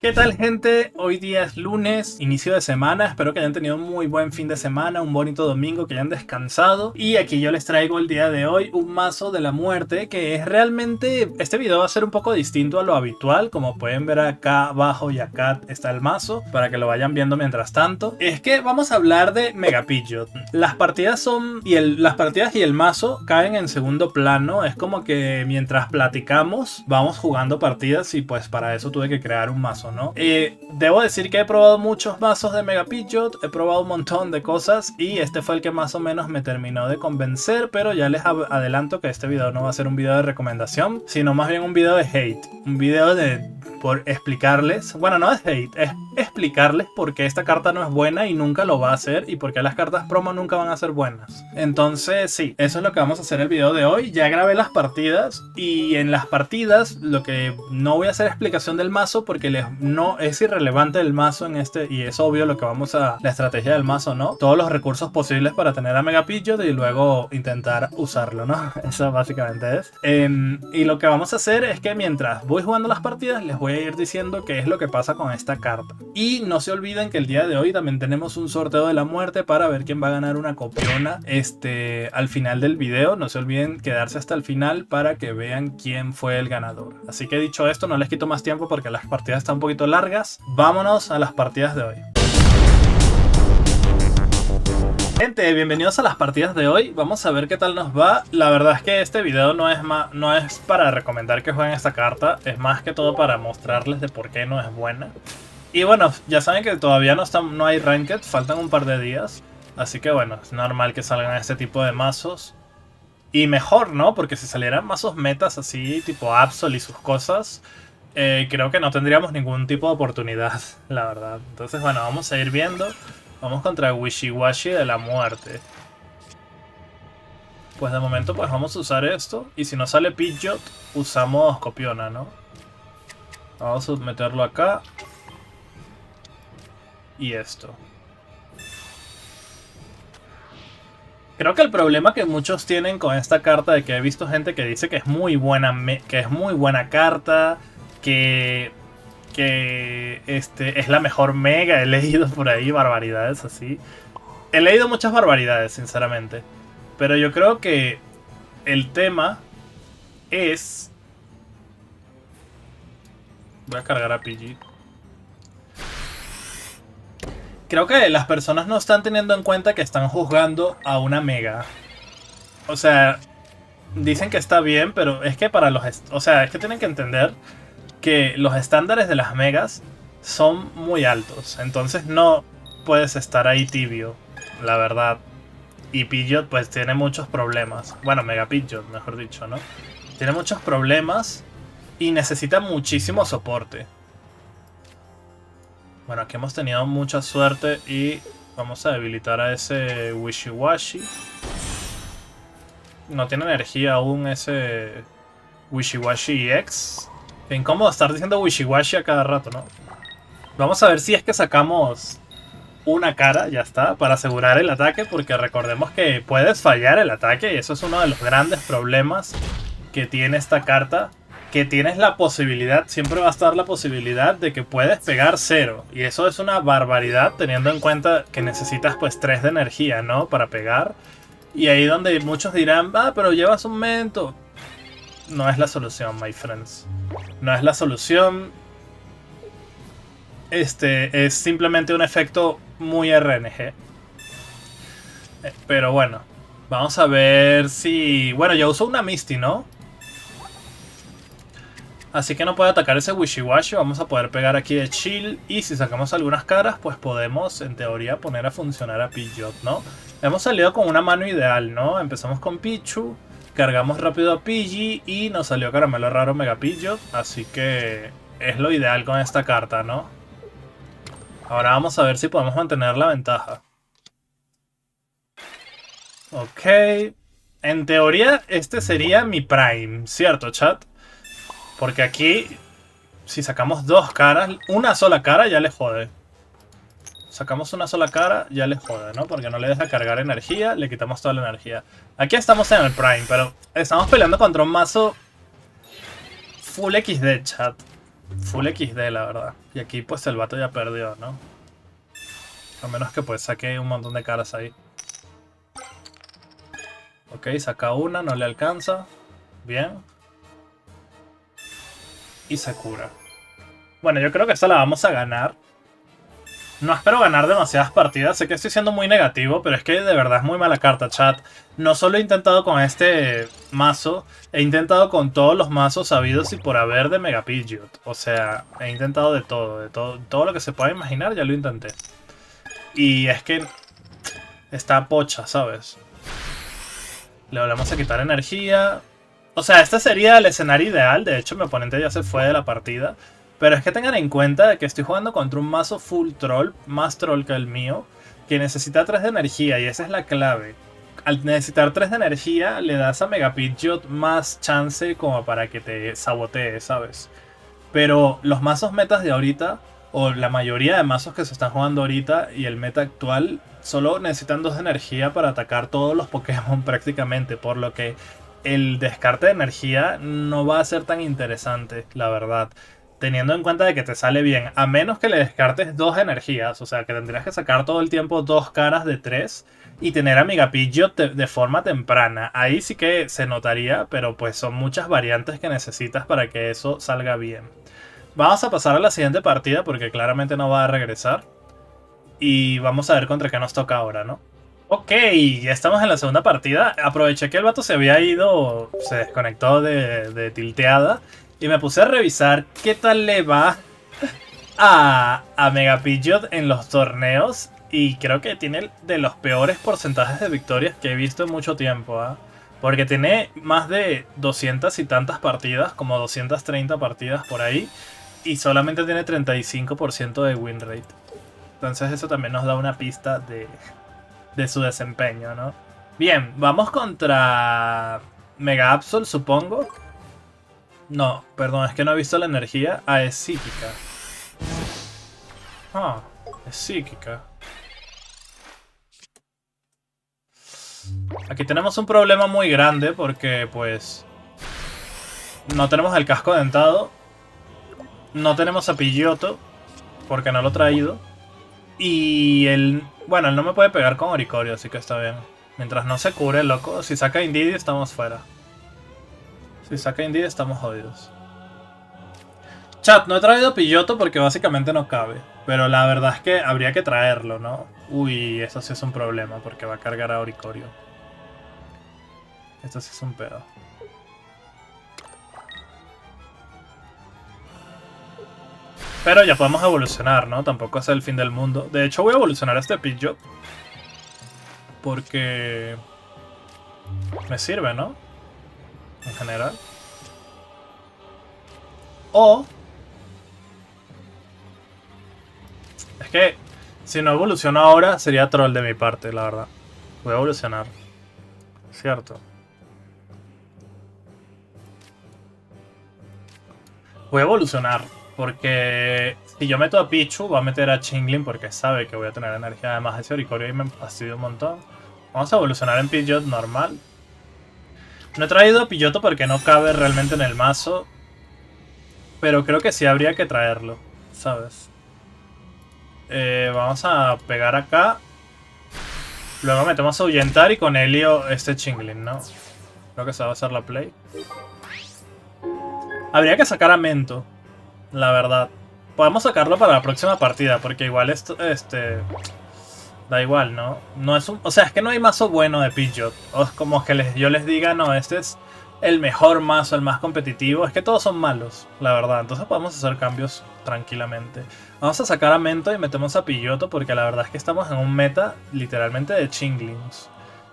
¿Qué tal, gente? Hoy día es lunes, inicio de semana. Espero que hayan tenido un muy buen fin de semana, un bonito domingo, que hayan descansado. Y aquí yo les traigo el día de hoy un mazo de la muerte que es realmente... Este video va a ser un poco distinto a lo habitual. Como pueden ver acá abajo y acá está el mazo, para que lo vayan viendo mientras tanto. Es que vamos a hablar de Mega Pidgeot. Las partidas son... las partidas y el mazo caen en segundo plano. Es como que mientras platicamos vamos jugando partidas y pues para eso tuve que crear un mazo, ¿no? Debo decir que he probado muchos mazos de Mega Pidgeot, he probado un montón de cosas y este fue el que más o menos me terminó de convencer, pero ya les adelanto que este video no va a ser un video de recomendación, sino más bien un video de hate, un video por explicarles, bueno, no es hate, es explicarles por qué esta carta no es buena y nunca lo va a hacer y por qué las cartas promo nunca van a ser buenas. Entonces sí, eso es lo que vamos a hacer el video de hoy. Ya grabé las partidas y en las partidas lo que no voy a hacer explicación del mazo porque no es irrelevante el mazo en este y es obvio lo que vamos a la estrategia del mazo, ¿no? Todos los recursos posibles para tener a Mega Pidgeot y luego intentar usarlo, ¿no? Eso básicamente es. Y lo que vamos a hacer es que mientras voy jugando las partidas les voy a ir diciendo qué es lo que pasa con esta carta. Y no se olviden que el día de hoy también tenemos un sorteo de la muerte para ver quién va a ganar una copiona al final del video. No se olviden quedarse hasta el final para que vean quién fue el ganador. Así que dicho esto, no les quito más tiempo porque las partidas están un poquito largas. Vámonos a las partidas de hoy. Gente, bienvenidos a las partidas de hoy. Vamos a ver qué tal nos va. La verdad es que este video no es para recomendar que jueguen esta carta. Es más que todo para mostrarles de por qué no es buena. Y bueno, ya saben que todavía no hay ranked. Faltan un par de días. Así que bueno, es normal que salgan este tipo de mazos. Y mejor, ¿no? Porque si salieran mazos metas así, tipo Absol y sus cosas, creo que no tendríamos ningún tipo de oportunidad, la verdad. Entonces bueno, vamos a ir viendo. Vamos contra Wishiwashi de la muerte. Pues de momento pues vamos a usar esto. Y si no sale Pidgeot, usamos Copiona, ¿no? Vamos a meterlo acá. Y esto. Creo que el problema que muchos tienen con esta carta, de que he visto gente que dice que es muy buena, carta, que es la mejor mega. He leído por ahí barbaridades así. He leído muchas barbaridades, sinceramente. Pero yo creo que el tema es... Voy a cargar a Pidgey. Creo que las personas no están teniendo en cuenta que están juzgando a una mega. O sea, dicen que está bien, pero es que para los... O sea, es que tienen que entender que los estándares de las megas son muy altos. Entonces no puedes estar ahí tibio, la verdad. Y Pidgeot pues tiene muchos problemas. Bueno, Mega Pidgeot, mejor dicho, ¿no? Tiene muchos problemas y necesita muchísimo soporte. Bueno, aquí hemos tenido mucha suerte y vamos a debilitar a ese Wishiwashi. No tiene energía aún ese Wishiwashi EX. Qué incómodo estar diciendo Wishiwashi a cada rato, ¿no? Vamos a ver si es que sacamos una cara, ya está, para asegurar el ataque, porque recordemos que puedes fallar el ataque y eso es uno de los grandes problemas que tiene esta carta. Que tienes la posibilidad, siempre va a estar la posibilidad de que puedes pegar 0. Y eso es una barbaridad teniendo en cuenta que necesitas pues 3 de energía, ¿no? Para pegar. Y ahí donde muchos dirán, pero llevas un mento. No es la solución, my friends. No es la solución. Es simplemente un efecto muy RNG. Pero bueno, vamos a ver si... Bueno, yo uso una Misty, ¿no? Así que no puede atacar ese Wishiwashi. Vamos a poder pegar aquí de chill. Y si sacamos algunas caras, pues podemos, en teoría, poner a funcionar a Pidgeot, ¿no? Hemos salido con una mano ideal, ¿no? Empezamos con Pichu, cargamos rápido a Pidgey y nos salió Caramelo Raro Mega Pidgeot. Así que es lo ideal con esta carta, ¿no? Ahora vamos a ver si podemos mantener la ventaja. Ok. En teoría, este sería mi Prime, ¿cierto, chat? Porque aquí, si sacamos dos caras, una sola cara ya le jode. Sacamos una sola cara, ya le jode, ¿no? Porque no le deja cargar energía, le quitamos toda la energía. Aquí estamos en el Prime, pero estamos peleando contra un mazo full XD, chat. Full XD, la verdad. Y aquí pues el vato ya perdió, ¿no? A menos que pues saque un montón de caras ahí. Ok, saca una, no le alcanza. Bien. Y se cura. Bueno, yo creo que esta la vamos a ganar. No espero ganar demasiadas partidas. Sé que estoy siendo muy negativo, pero es que de verdad es muy mala carta, chat. No solo he intentado con este mazo, he intentado con todos los mazos habidos y por haber de Mega Pidgeot. O sea, he intentado de todo, todo lo que se pueda imaginar, ya lo intenté. Y es que está pocha, ¿sabes? Le volvemos a quitar energía. O sea, este sería el escenario ideal. De hecho, mi oponente ya se fue de la partida. Pero es que tengan en cuenta que estoy jugando contra un mazo full troll, más troll que el mío, que necesita 3 de energía y esa es la clave. Al necesitar 3 de energía, le das a Mega Pidgeot más chance como para que te sabotee, ¿sabes? Pero los mazos metas de ahorita, o la mayoría de mazos que se están jugando ahorita y el meta actual, solo necesitan 2 de energía para atacar todos los Pokémon prácticamente, por lo que el descarte de energía no va a ser tan interesante, la verdad. Teniendo en cuenta de que te sale bien, a menos que le descartes 2 energías, o sea que tendrías que sacar todo el tiempo 2 caras de 3 y tener a Mega Pidgeot de forma temprana. Ahí sí que se notaría, pero pues son muchas variantes que necesitas para que eso salga bien. Vamos a pasar a la siguiente partida porque claramente no va a regresar. Y vamos a ver contra qué nos toca ahora, ¿no? Ok, ya estamos en la segunda partida. Aproveché que el vato se había ido, se desconectó de tilteada. Y me puse a revisar qué tal le va a Mega Pidgeot en los torneos. Y creo que tiene de los peores porcentajes de victorias que he visto en mucho tiempo, ¿eh? Porque tiene más de 200 y tantas partidas, como 230 partidas por ahí. Y solamente tiene 35% de win rate. Entonces eso también nos da una pista de su desempeño, ¿no? Bien, vamos contra Mega Absol, supongo. No, perdón, es que no he visto la energía. Ah, es psíquica. Ah, es psíquica. Aquí tenemos un problema muy grande porque, pues, no tenemos el casco dentado. No tenemos a Pidgeotto, porque no lo he traído. Y él, bueno, él no me puede pegar con Oricorio, así que está bien. Mientras no se cure, loco. Si saca Indeedee, estamos fuera. Si saca Indeedee, estamos jodidos. Chat, no he traído Pidgeotto porque básicamente no cabe. Pero la verdad es que habría que traerlo, ¿no? Uy, eso sí es un problema porque va a cargar a Oricorio. Esto sí es un pedo. Pero ya podemos evolucionar, ¿no? Tampoco es el fin del mundo. De hecho, voy a evolucionar este Pidgeot. Porque me sirve, ¿no? En general. O es que si no evoluciono ahora sería troll de mi parte, la verdad. Voy a evolucionar. Cierto. Voy a evolucionar. Porque si yo meto a Pichu, va a meter a Chingling porque sabe que voy a tener energía. Además, ese Oricorio ahí me fastidia un montón. Vamos a evolucionar en Pidgeot normal. No he traído a Pidgeotto porque no cabe realmente en el mazo. Pero creo que sí habría que traerlo, ¿sabes? Vamos a pegar acá. Luego metemos a ahuyentar y con Helio este Chingling, ¿no? Creo que esa va a ser la play. Habría que sacar a Mento, la verdad. Podemos sacarlo para la próxima partida, porque igual esto, da igual, ¿no? No es un, o sea, es que no hay mazo bueno de Pidgeot. O es como que yo les diga, no, este es el mejor mazo, el más competitivo. Es que todos son malos, la verdad. Entonces podemos hacer cambios tranquilamente. Vamos a sacar a Mento y metemos a Pidgeotto porque la verdad es que estamos en un meta literalmente de Chinglings.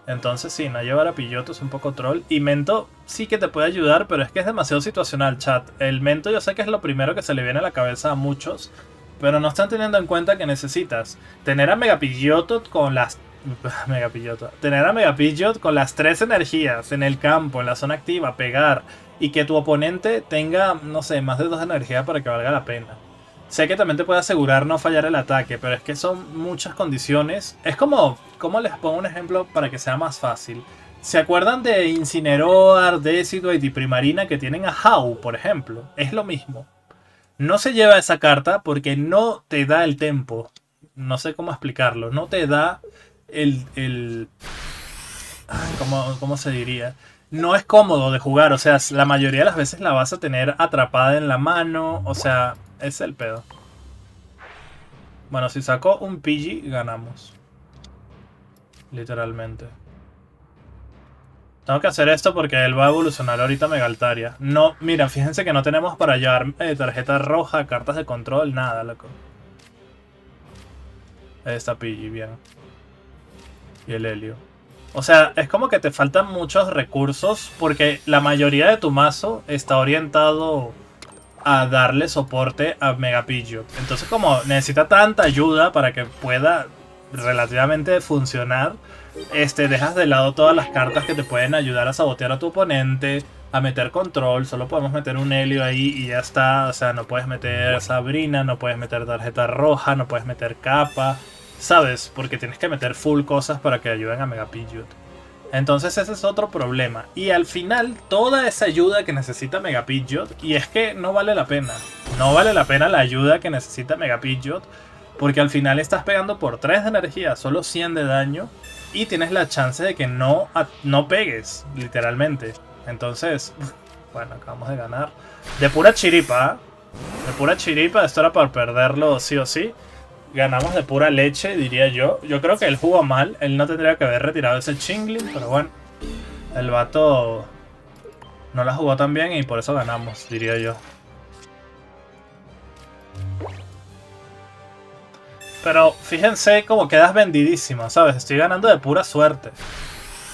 Entonces sí, no llevar a Pidgeotto es un poco troll. Y Mento sí que te puede ayudar, pero es que es demasiado situacional, chat. El Mento yo sé que es lo primero que se le viene a la cabeza a muchos, pero no están teniendo en cuenta que necesitas tener a Mega Pidgeotto con las... Tener a Mega Pidgeot con las 3 energías en el campo, en la zona activa, pegar. Y que tu oponente tenga, no sé, más de 2 energías para que valga la pena. Sé que también te puede asegurar no fallar el ataque, pero es que son muchas condiciones. Es como les pongo un ejemplo para que sea más fácil. ¿Se acuerdan de Incineroar, Decidueye y Primarina que tienen a Hau, por ejemplo? Es lo mismo. No se lleva esa carta porque no te da el tempo. No sé cómo explicarlo. No te da el ¿cómo se diría? No es cómodo de jugar. O sea, la mayoría de las veces la vas a tener atrapada en la mano. O sea, es el pedo. Bueno, si sacó un Pidgey, ganamos. Literalmente. Tengo que hacer esto porque él va a evolucionar ahorita Mega Altaria. No, mira, fíjense que no tenemos para llevar tarjeta roja, cartas de control, nada, loco. Ahí está Pidgey, bien. Y el Helio. O sea, es como que te faltan muchos recursos porque la mayoría de tu mazo está orientado a darle soporte a Mega Pidgeot. Entonces, como necesita tanta ayuda para que pueda relativamente funcionar, dejas de lado todas las cartas que te pueden ayudar a sabotear a tu oponente, a meter control. Solo podemos meter un Helio ahí y ya está. O sea, no puedes meter Sabrina, no puedes meter tarjeta roja, no puedes meter capa, ¿sabes? Porque tienes que meter full cosas para que ayuden a Mega Pidgeot. Entonces ese es otro problema. Y al final, toda esa ayuda que necesita Mega Pidgeot, y es que no vale la pena. No vale la pena la ayuda que necesita Mega Pidgeot, porque al final estás pegando por 3 de energía, solo 100 de daño, y tienes la chance de que no pegues, literalmente. Entonces, bueno, acabamos de ganar. De pura chiripa, ¿eh? De pura chiripa, esto era para perderlo sí o sí. Ganamos de pura leche, diría yo. Yo creo que él jugó mal. Él no tendría que haber retirado ese Chingling, pero bueno. El vato no la jugó tan bien y por eso ganamos, diría yo. Pero fíjense cómo quedas vendidísima, ¿sabes? Estoy ganando de pura suerte.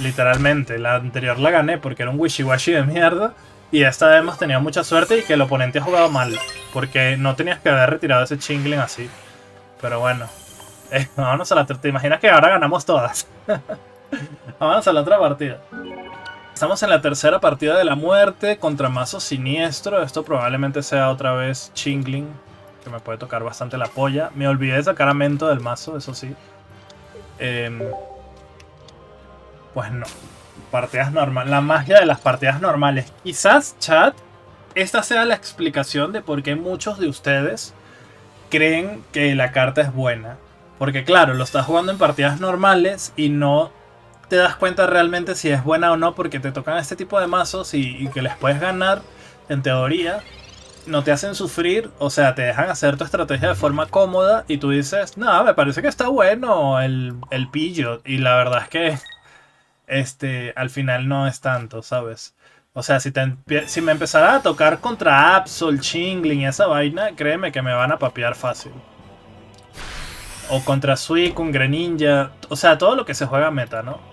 Literalmente. La anterior la gané porque era un wishy-washy de mierda. Y esta vez hemos tenido mucha suerte y que el oponente ha jugado mal. Porque no tenías que haber retirado ese Chingling así. Pero bueno. Vámonos a la... ¿Te imaginas que ahora ganamos todas? Vamos a la otra partida. Estamos en la tercera partida de la muerte contra mazo siniestro. Esto probablemente sea otra vez Chingling, que me puede tocar bastante la polla. Me olvidé de sacar a Mento del mazo, eso sí. Pues no. Partidas normales. La magia de las partidas normales. Quizás, chat, esta sea la explicación de por qué muchos de ustedes creen que la carta es buena. Porque claro, lo estás jugando en partidas normales y no te das cuenta realmente si es buena o no, porque te tocan este tipo de mazos y que les puedes ganar, en teoría, no te hacen sufrir, o sea, te dejan hacer tu estrategia de forma cómoda y tú dices, no, me parece que está bueno el Pidgeot, y la verdad es que al final no es tanto, ¿sabes? O sea, si me empezara a tocar contra Absol, Chingling y esa vaina, créeme que me van a papear fácil. O contra Suicune, Greninja, o sea, todo lo que se juega meta, ¿no?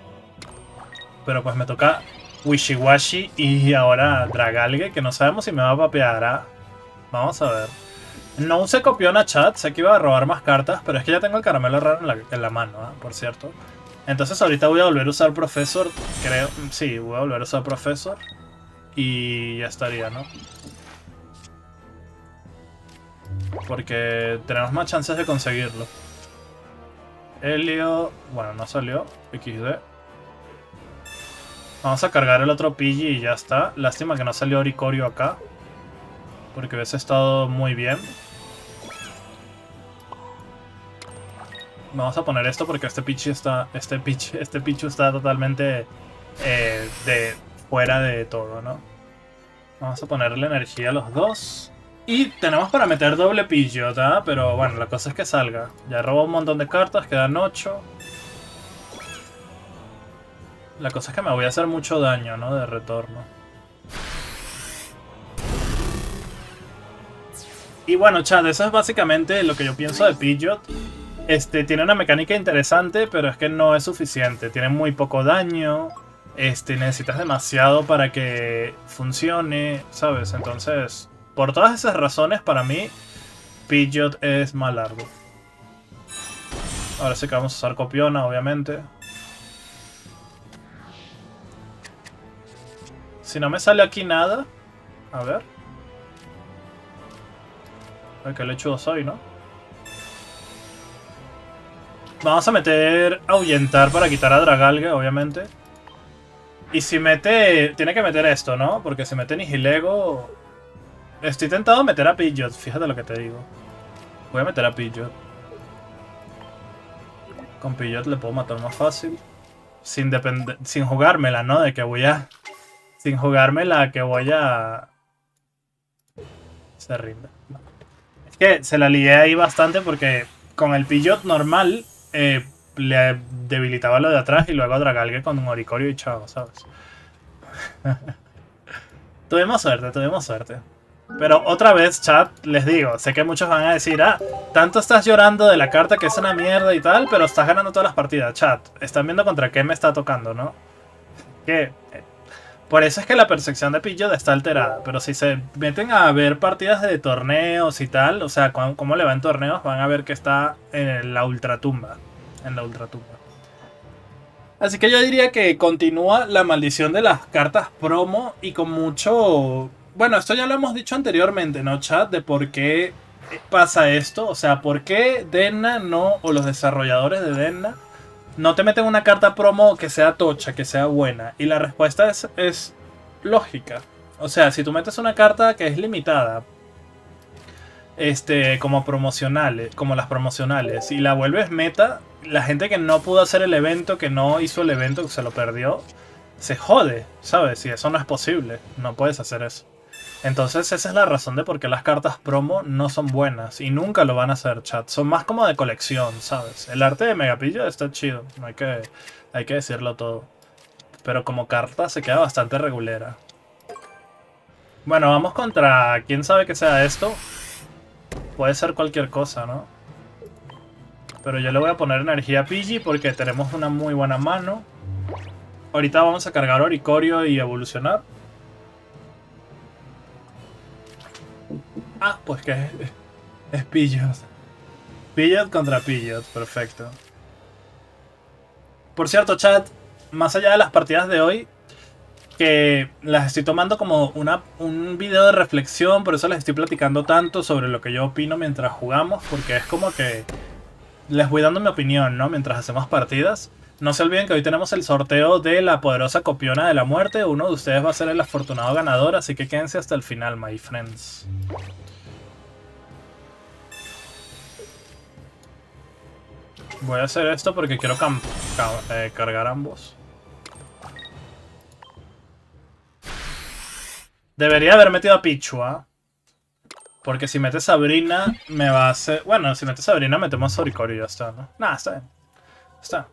Pero pues me toca Wishiwashi y ahora Dragalge, que no sabemos si me va a papear. ¿Ah? Vamos a ver. No usé copión a chat, sé que iba a robar más cartas, pero es que ya tengo el caramelo raro en la mano, ¿eh? Por cierto. Entonces ahorita voy a volver a usar Professor, creo. Sí, voy a volver a usar Professor. Y ya estaría, ¿no? Porque tenemos más chances de conseguirlo. Helio... Bueno, no salió. XD. Vamos a cargar el otro Pidgey y ya está. Lástima que no salió Oricorio acá, porque hubiese estado muy bien. Vamos a poner esto porque este Pichu está totalmente de fuera de todo, ¿no? Vamos a ponerle energía a los dos. Y tenemos para meter doble Pidgeot, ¿ah? Pero bueno, la cosa es que salga. Ya robó un montón de cartas, quedan 8. La cosa es que me voy a hacer mucho daño, ¿no? De retorno. Y bueno, chat, eso es básicamente lo que yo pienso de Pidgeot. Tiene una mecánica interesante, pero es que no es suficiente. Tiene muy poco daño. Necesitas demasiado para que funcione, ¿sabes? Entonces, por todas esas razones, para mí, Pidgeot es malardo. Ahora sí que vamos a usar Copiona, obviamente. Si no me sale aquí nada... A ver. Ay, qué lechudo soy, ¿no? Vamos a meter Ahuyentar para quitar a Dragalge, obviamente. Y si mete... Tiene que meter esto, ¿no? Porque si mete Nihilego... Estoy tentado a meter a Pidgeot, fíjate lo que te digo. Voy a meter a Pidgeot. Con Pidgeot le puedo matar más fácil. Sin jugármela, ¿no? De que voy a... Sin jugármela que voy a... Se rinde. No. Es que se la lié ahí bastante porque con el Pidgeot normal le debilitaba lo de atrás y luego a Dragalge con un Oricorio y chao, ¿sabes? Tuvimos suerte, tuvimos suerte. Pero otra vez, chat, les digo, sé que muchos van a decir, ah, tanto estás llorando de la carta que es una mierda y tal, pero estás ganando todas las partidas. Chat, están viendo contra qué me está tocando, ¿no? Que por eso es que la percepción de Pidgeot está alterada. Pero si se meten a ver partidas de torneos y tal, o sea, cómo le va en torneos, van a ver que está en la ultratumba. En la ultratumba. Así que yo diría que continúa la maldición de las cartas promo y con mucho... Bueno, esto ya lo hemos dicho anteriormente, ¿no, chat? De por qué pasa esto. O sea, por qué Denna no, o los desarrolladores de Denna, no te meten una carta promo que sea tocha, que sea buena. Y la respuesta es lógica. O sea, si tú metes una carta que es limitada, como promocionales, como las promocionales, y la vuelves meta, la gente que no pudo hacer el evento, que no hizo el evento, que se lo perdió, se jode, ¿sabes? Y eso no es posible, no puedes hacer eso. Entonces esa es la razón de por qué las cartas promo no son buenas y nunca lo van a hacer, chat. Son más como de colección, ¿sabes? El arte de Megapillo está chido, hay que decirlo todo. Pero como carta se queda bastante regulera. Bueno, vamos contra... ¿Quién sabe qué sea esto? Puede ser cualquier cosa, ¿no? Pero yo le voy a poner energía a Pidgey porque tenemos una muy buena mano. Ahorita vamos a cargar Oricorio y evolucionar. Ah, pues que es Pidgeot. Pidgeot contra Pidgeot, perfecto. Por cierto, chat, más allá de las partidas de hoy, que las estoy tomando como un video de reflexión, por eso les estoy platicando tanto sobre lo que yo opino mientras jugamos, porque es como que les voy dando mi opinión, ¿no? Mientras hacemos partidas. No se olviden que hoy tenemos el sorteo de la poderosa copiona de la muerte. Uno de ustedes va a ser el afortunado ganador, así que quédense hasta el final, my friends. Voy a hacer esto porque quiero cargar ambos. Debería haber metido a Pichua. Porque si mete Sabrina, me va a hacer... Bueno, si mete Sabrina, metemos a Oricorio y ya está, ¿no? Nah, está bien. Está.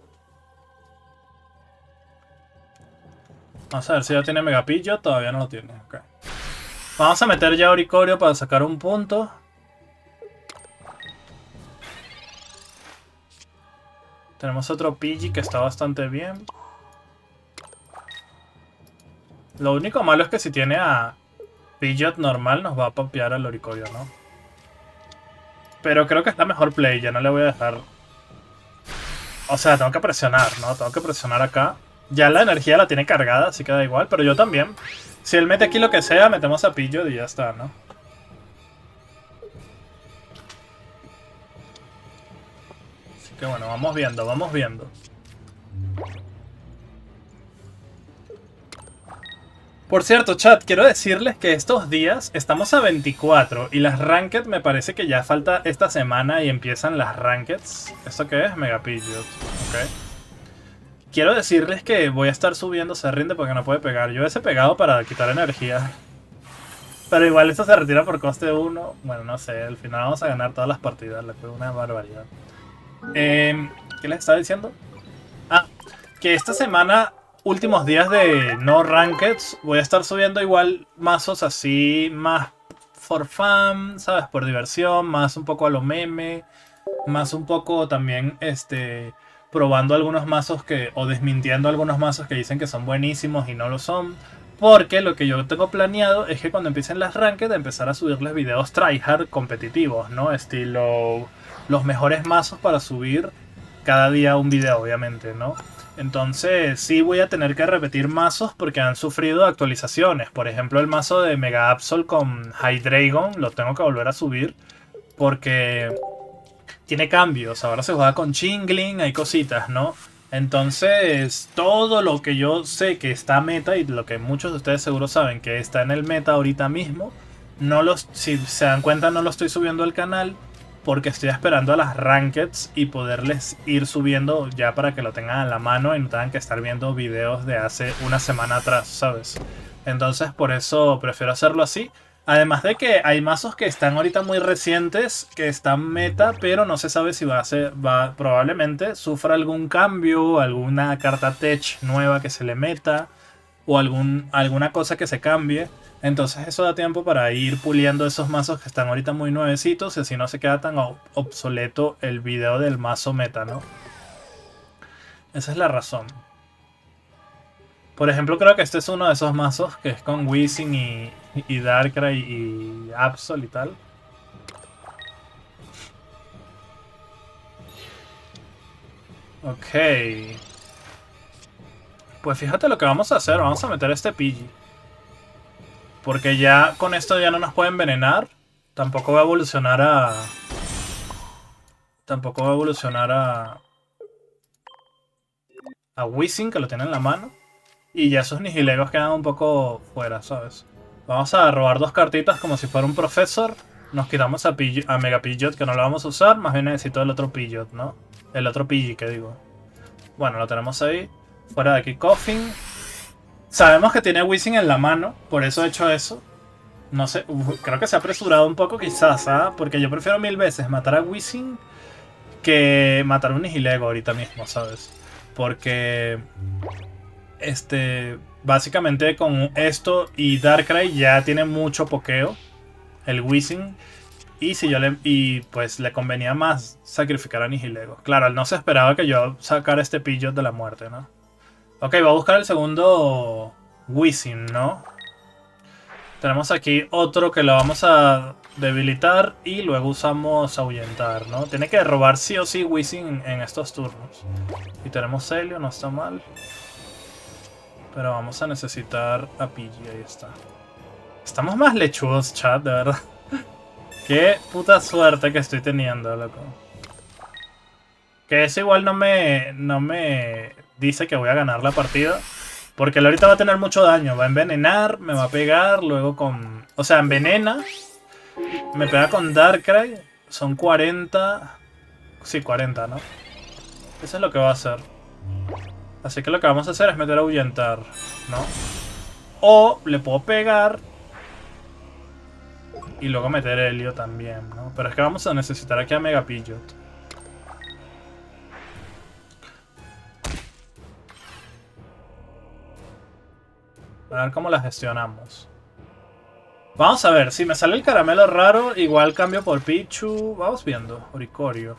Vamos a ver si ya tiene Megapillo. Todavía no lo tiene. Okay. Vamos a meter ya a Oricorio para sacar un punto. Tenemos otro Pidgey que está bastante bien. Lo único malo es que si tiene a Pidgeot normal nos va a papear al Oricorio, ¿no? Pero creo que es la mejor play, ya no le voy a dejar... O sea, tengo que presionar, ¿no? Tengo que presionar acá. Ya la energía la tiene cargada, así que da igual, pero yo también. Si él mete aquí lo que sea, metemos a Pidgeot y ya está, ¿no? Así que bueno, vamos viendo, vamos viendo. Por cierto, chat, quiero decirles que estos días estamos a 24 y las Ranked me parece que ya falta esta semana y empiezan las Rankeds. ¿Esto qué es? Megapidgeot. Ok. Quiero decirles que voy a estar subiendo, se rinde porque no puede pegar. Yo hubiese pegado para quitar energía. Pero igual esto se retira por coste 1. Bueno, no sé, al final vamos a ganar todas las partidas. Le fue una barbaridad. ¿Qué les estaba diciendo? Ah, que esta semana... Últimos días de no rankeds, voy a estar subiendo igual mazos así, más for fun, ¿sabes? Por diversión, más un poco a lo meme, más un poco también, probando algunos mazos o desmintiendo algunos mazos que dicen que son buenísimos y no lo son. Porque lo que yo tengo planeado es que cuando empiecen las ranked, empezar a subirles videos tryhard competitivos, ¿no? Estilo, los mejores mazos para subir cada día un video, obviamente, ¿no? Entonces sí voy a tener que repetir mazos porque han sufrido actualizaciones. Por ejemplo, el mazo de Mega Absol con Hydreigon lo tengo que volver a subir porque tiene cambios. Ahora se juega con Chingling, hay cositas, ¿no? Entonces todo lo que yo sé que está meta y lo que muchos de ustedes seguro saben que está en el meta ahorita mismo, Si se dan cuenta, no lo estoy subiendo al canal porque estoy esperando a las rankeds y poderles ir subiendo ya para que lo tengan a la mano y no tengan que estar viendo videos de hace una semana atrás, ¿sabes? Entonces por eso prefiero hacerlo así. Además de que hay mazos que están ahorita muy recientes, que están meta, pero no se sabe si probablemente sufra algún cambio, alguna carta tech nueva que se le meta o alguna cosa que se cambie. Entonces eso da tiempo para ir puliendo esos mazos que están ahorita muy nuevecitos y así no se queda tan obsoleto el video del mazo meta, ¿no? Esa es la razón. Por ejemplo, creo que este es uno de esos mazos que es con Wisin y Darkrai y Absol y tal. Ok. Pues fíjate lo que vamos a hacer. Vamos a meter este Pidgey. Porque ya con esto ya no nos puede envenenar. Tampoco va a evolucionar a... Tampoco va a evolucionar a Wisin, que lo tiene en la mano. Y ya esos Nihilegos quedan un poco fuera, ¿sabes? Vamos a robar dos cartitas como si fuera un profesor. Nos quitamos a Mega Pidgeot, que no lo vamos a usar. Más bien necesito el otro Pidgeot, ¿no? El otro Pidgey, que digo. Bueno, lo tenemos ahí. Fuera de aquí, Koffing. Sabemos que tiene Wisin en la mano. Por eso he hecho eso. No sé, creo que se ha apresurado un poco quizás, ¿ah? Porque yo prefiero mil veces matar a Wisin que matar a un Nihilego ahorita mismo, ¿sabes? Porque... básicamente con esto y Darkrai ya tiene mucho pokeo el Wisin. Y pues le convenía más sacrificar a Nihilego. Claro, él no se esperaba que yo sacara este Pidgeot de la muerte, ¿no? Ok, va a buscar el segundo Wisin, ¿no? Tenemos aquí otro que lo vamos a debilitar y luego usamos ahuyentar, ¿no? Tiene que robar sí o sí Wisin en estos turnos. Y tenemos Helio, no está mal. Pero vamos a necesitar a Pidgey, ahí está. Estamos más lechudos, chat, de verdad. Qué puta suerte que estoy teniendo, loco. Que eso igual no me dice que voy a ganar la partida. Porque él ahorita va a tener mucho daño. Va a envenenar, me va a pegar, luego con... O sea, envenena. Me pega con Darkrai. Son 40... Sí, 40, ¿no? Eso es lo que va a hacer. Así que lo que vamos a hacer es meter a ahuyentar, ¿no? O le puedo pegar y luego meter Helio también, ¿no? Pero es que vamos a necesitar aquí a Mega Pidgeot. A ver cómo la gestionamos. Vamos a ver, si me sale el caramelo raro, igual cambio por Pichu. Vamos viendo, Oricorio.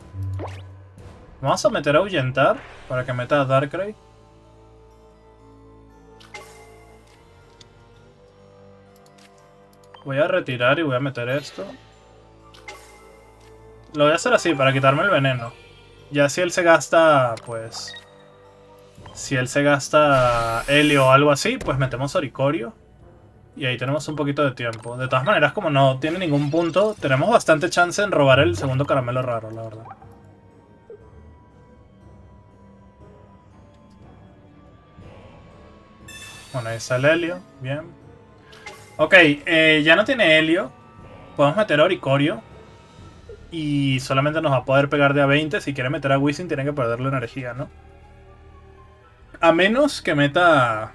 Vamos a meter a ahuyentar para que meta a Darkrai. Voy a retirar y voy a meter esto. Lo voy a hacer así, para quitarme el veneno. Ya si él se gasta, pues... Si él se gasta Helio o algo así, pues metemos Oricorio. Y ahí tenemos un poquito de tiempo. De todas maneras, como no tiene ningún punto, tenemos bastante chance en robar el segundo caramelo raro, la verdad. Bueno, ahí está el Helio. Bien. Ok, ya no tiene Helio. Podemos meter a Oricorio. Y solamente nos va a poder pegar de a 20. Si quiere meter a Wisin, tiene que perder la energía, ¿no? A menos que meta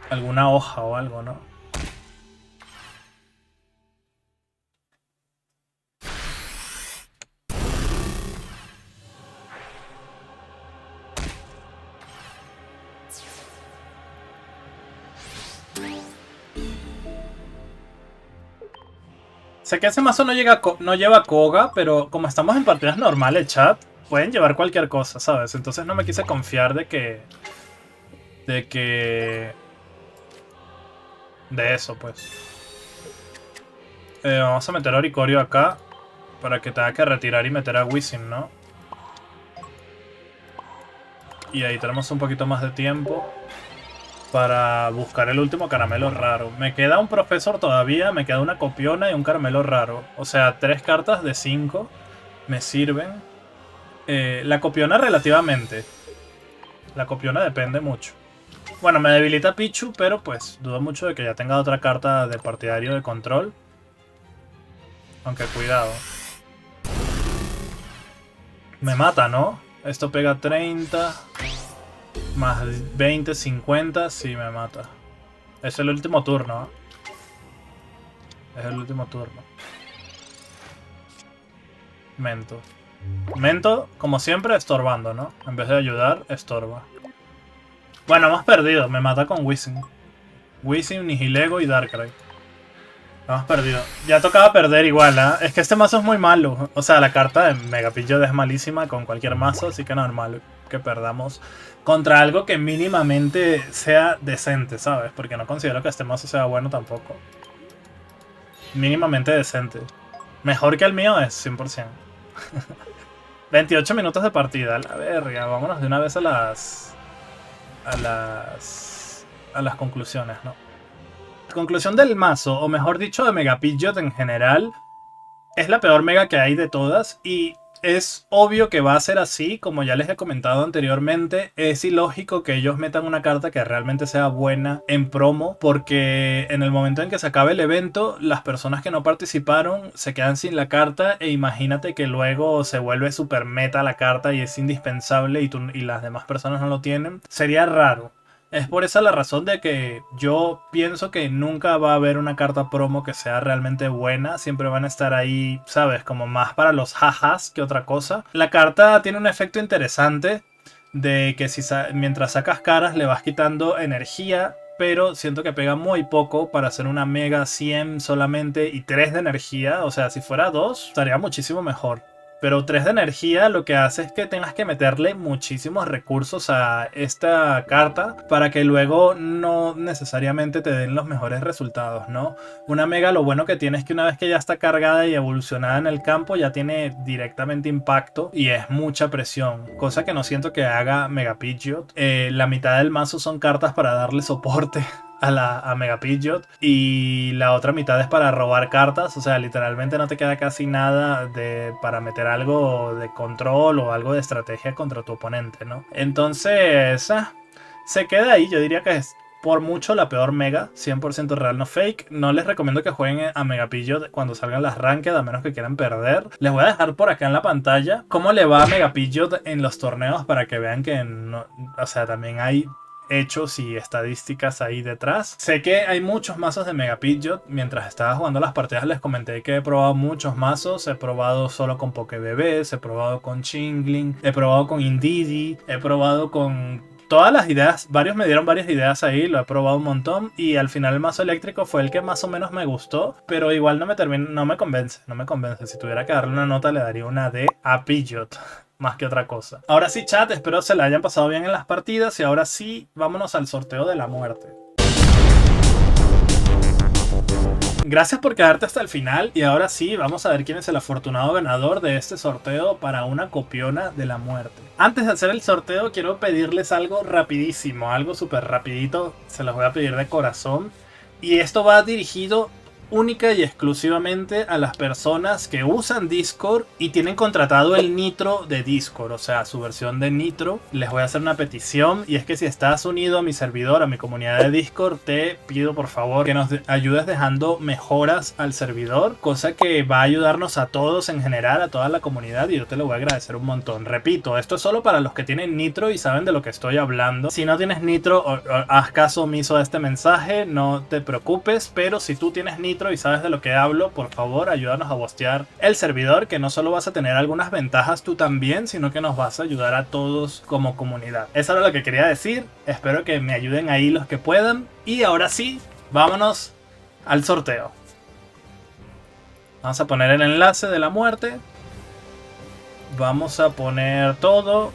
alguna hoja o algo, ¿no? Sé que ese mazo no lleva Koga, pero como estamos en partidas normales, chat, pueden llevar cualquier cosa, ¿sabes? Entonces no me quise confiar de que... De eso, pues. Vamos a meter a Oricorio acá. Para que tenga que retirar y meter a Wisin, ¿no? Y ahí tenemos un poquito más de tiempo para buscar el último caramelo raro. Me queda un profesor todavía, me queda una copiona y un caramelo raro. O sea, 3 cartas de 5 me sirven. La copiona relativamente. La copiona depende mucho. Bueno, me debilita Pichu, pero pues dudo mucho de que ya tenga otra carta de partidario de control. Aunque cuidado. Me mata, ¿no? Esto pega 30. Más 20, 50. Sí, me mata. Es el último turno, ¿eh? Es el último turno. Mento. Mento, como siempre, estorbando, ¿no? En vez de ayudar, estorba. Bueno, hemos perdido. Me mata con Wizzing. Wizzing, Nihilego y Darkrai. Hemos perdido. Ya tocaba perder igual, ¿eh? Es que este mazo es muy malo. O sea, la carta de Mega Pidgeot es malísima con cualquier mazo, así que normal que perdamos contra algo que mínimamente sea decente, ¿sabes? Porque no considero que este mazo sea bueno tampoco. Mínimamente decente. Mejor que el mío es 100%. 28 minutos de partida, a la verga. Vámonos de una vez a las conclusiones, ¿no? Conclusión del mazo, o mejor dicho de Mega Pidgeot en general, es la peor mega que hay de todas y es obvio que va a ser así, como ya les he comentado anteriormente. Es ilógico que ellos metan una carta que realmente sea buena en promo, porque en el momento en que se acabe el evento, las personas que no participaron se quedan sin la carta e imagínate que luego se vuelve super meta la carta y es indispensable y las demás personas no lo tienen. Sería raro. Es por esa la razón de que yo pienso que nunca va a haber una carta promo que sea realmente buena. Siempre van a estar ahí, ¿sabes? Como más para los jajas que otra cosa. La carta tiene un efecto interesante de que mientras sacas caras le vas quitando energía. Pero siento que pega muy poco para hacer una mega 100 solamente y 3 de energía. O sea, si fuera 2 estaría muchísimo mejor. Pero 3 de energía lo que hace es que tengas que meterle muchísimos recursos a esta carta para que luego no necesariamente te den los mejores resultados, ¿no? Una mega lo bueno que tiene es que una vez que ya está cargada y evolucionada en el campo ya tiene directamente impacto y es mucha presión, cosa que no siento que haga Mega Pidgeot. La mitad del mazo son cartas para darle soporte a Mega Pidgeot y la otra mitad es para robar cartas. O sea, literalmente no te queda casi nada para meter algo de control o algo de estrategia contra tu oponente, ¿no? Entonces, se queda ahí. Yo diría que es por mucho la peor mega, 100% real, no fake. No les recomiendo que jueguen a Mega Pidgeot cuando salgan las ranked, a menos que quieran perder. Les voy a dejar por acá en la pantalla cómo le va a Mega Pidgeot en los torneos para que vean que no, o sea, también hay hechos y estadísticas ahí detrás. Sé que hay muchos mazos de Mega Pidgeot. Mientras estaba jugando las partidas les comenté que he probado muchos mazos. He probado solo con Pokébebés, he probado con Chingling, he probado con Indeedee, he probado con todas las ideas. Varios me dieron varias ideas ahí, lo he probado un montón y al final el mazo eléctrico fue el que más o menos me gustó, pero igual no me convence. Si tuviera que darle una nota le daría una D a Pidgeot más que otra cosa. Ahora sí, chat, espero se la hayan pasado bien en las partidas y ahora sí, vámonos al sorteo de la muerte. Gracias por quedarte hasta el final y ahora sí, vamos a ver quién es el afortunado ganador de este sorteo para una copiona de la muerte. Antes de hacer el sorteo quiero pedirles algo rapidísimo, algo súper rapidito, se los voy a pedir de corazón y esto va dirigido única y exclusivamente a las personas que usan Discord y tienen contratado el Nitro de Discord, o sea, su versión de Nitro. Les voy a hacer una petición y es que si estás unido a mi servidor, a mi comunidad de Discord, te pido por favor que nos ayudes dejando mejoras al servidor, cosa que va a ayudarnos a todos en general, a toda la comunidad, y yo te lo voy a agradecer un montón. Repito, esto es solo para los que tienen Nitro y saben de lo que estoy hablando. Si no tienes Nitro, haz caso omiso a este mensaje, no te preocupes, pero si tú tienes Nitro y sabes de lo que hablo, por favor ayúdanos a bostear el servidor, que no solo vas a tener algunas ventajas tú también, sino que nos vas a ayudar a todos como comunidad. Eso era lo que quería decir, espero que me ayuden ahí los que puedan y ahora sí, vámonos al sorteo. Vamos a poner el enlace de la muerte, vamos a poner todo,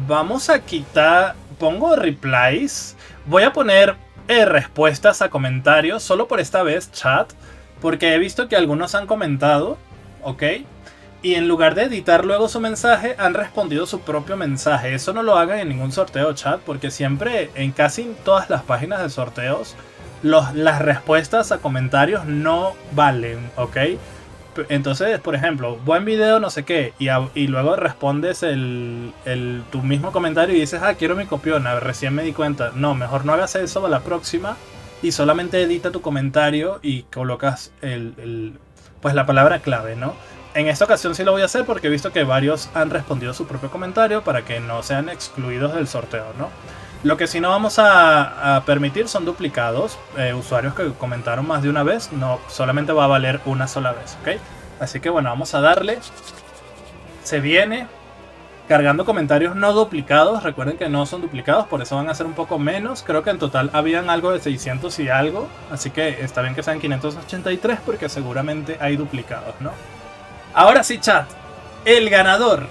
vamos a quitar, pongo replies, voy a poner respuestas a comentarios solo por esta vez, chat, porque he visto que algunos han comentado, ¿ok? Y en lugar de editar luego su mensaje, han respondido su propio mensaje. Eso no lo hagan en ningún sorteo, chat, porque siempre, en casi todas las páginas de sorteos, las respuestas a comentarios no valen, ¿ok? Entonces, por ejemplo, buen video, no sé qué, y luego respondes tu mismo comentario y dices, ah, quiero mi copiona, recién me di cuenta. No, mejor no hagas eso a la próxima y solamente edita tu comentario y colocas pues la palabra clave, ¿no? En esta ocasión sí lo voy a hacer porque he visto que varios han respondido su propio comentario para que no sean excluidos del sorteo, ¿no? Lo que sí no vamos a permitir son duplicados, usuarios que comentaron más de una vez, no, solamente va a valer una sola vez, ¿ok? Así que bueno, vamos a darle. Se viene cargando comentarios no duplicados, recuerden que no son duplicados, por eso van a ser un poco menos. Creo que en total habían algo de 600 y algo, así que está bien que sean 583 porque seguramente hay duplicados, ¿no? Ahora sí, chat, el ganador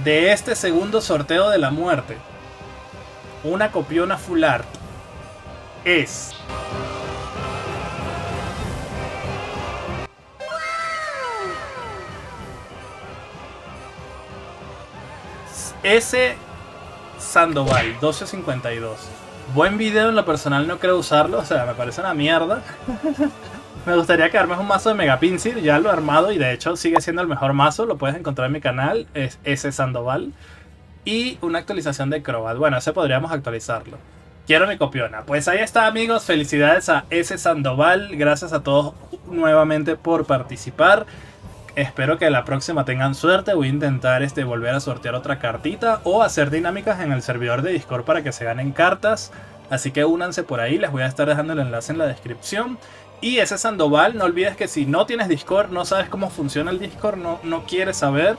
de este segundo sorteo de la muerte, una copiona full art, es... S. Sandoval 1252. Buen video, en lo personal no creo usarlo, o sea, me parece una mierda. Me gustaría que armes un mazo de Megapincir, ya lo he armado y de hecho sigue siendo el mejor mazo, lo puedes encontrar en mi canal, es S. Sandoval. Y una actualización de Crobat, bueno, ese podríamos actualizarlo. Quiero mi copiona. Pues ahí está, amigos, felicidades a S. Sandoval, gracias a todos nuevamente por participar. Espero que la próxima tengan suerte. Voy a intentar volver a sortear otra cartita o hacer dinámicas en el servidor de Discord para que se ganen cartas. Así que únanse por ahí, les voy a estar dejando el enlace en la descripción. Y ese Sandoval, no olvides que si no tienes Discord, no sabes cómo funciona el Discord, no quieres saber,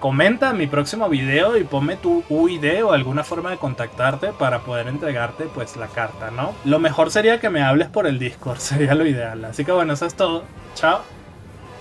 comenta en mi próximo video y ponme tu UID o alguna forma de contactarte para poder entregarte pues la carta, ¿no? Lo mejor sería que me hables por el Discord, sería lo ideal. Así que bueno, eso es todo. Chao.